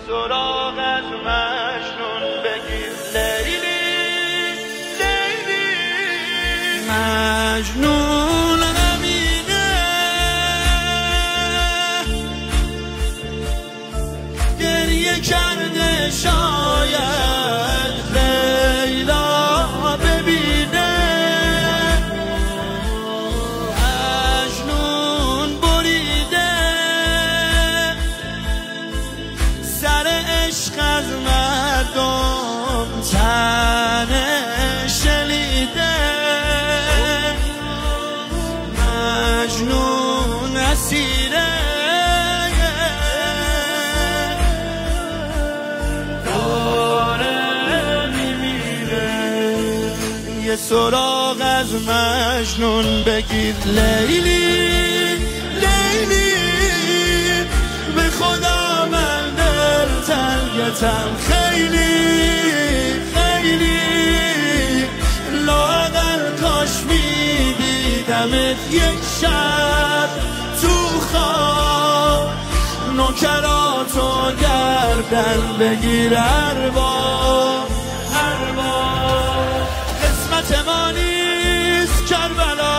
سراغ از مجنون بگیر لیلی لیلی. مجنون نمیده گریه کرده شاید لیلا ببینه. مجنون بریده سر عشق از مردم تنه شلیده. مجنون اسیره داره میمیره. یه سراغ از مجنون بگیر لیلی لیلی. به خدا من دل تنگتم خیلی خیلی. لااقل کاش میدیدمت یک شب تو خواب. نوکراتو گردن بگیر ارباب ارباب. قسمت ما نیست کربلا،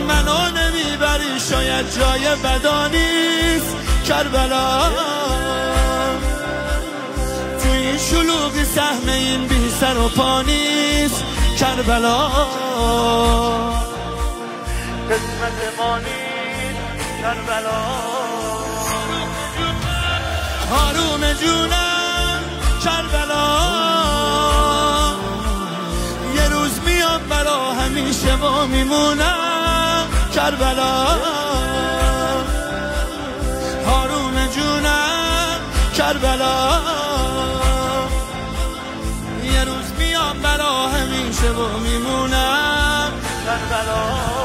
منو نمیبری شاید جای بدا نیست کربلا. تو این شلوغی سهم این بی سر و پا نیست کربلا. قسمت ما نیست کربلا. هارون جونم کربلا. یه روز میام برا همیشه و میمونم کربلا. هارون جونم کربلا. یه روز میام برا همیشه و میمونم کربلا.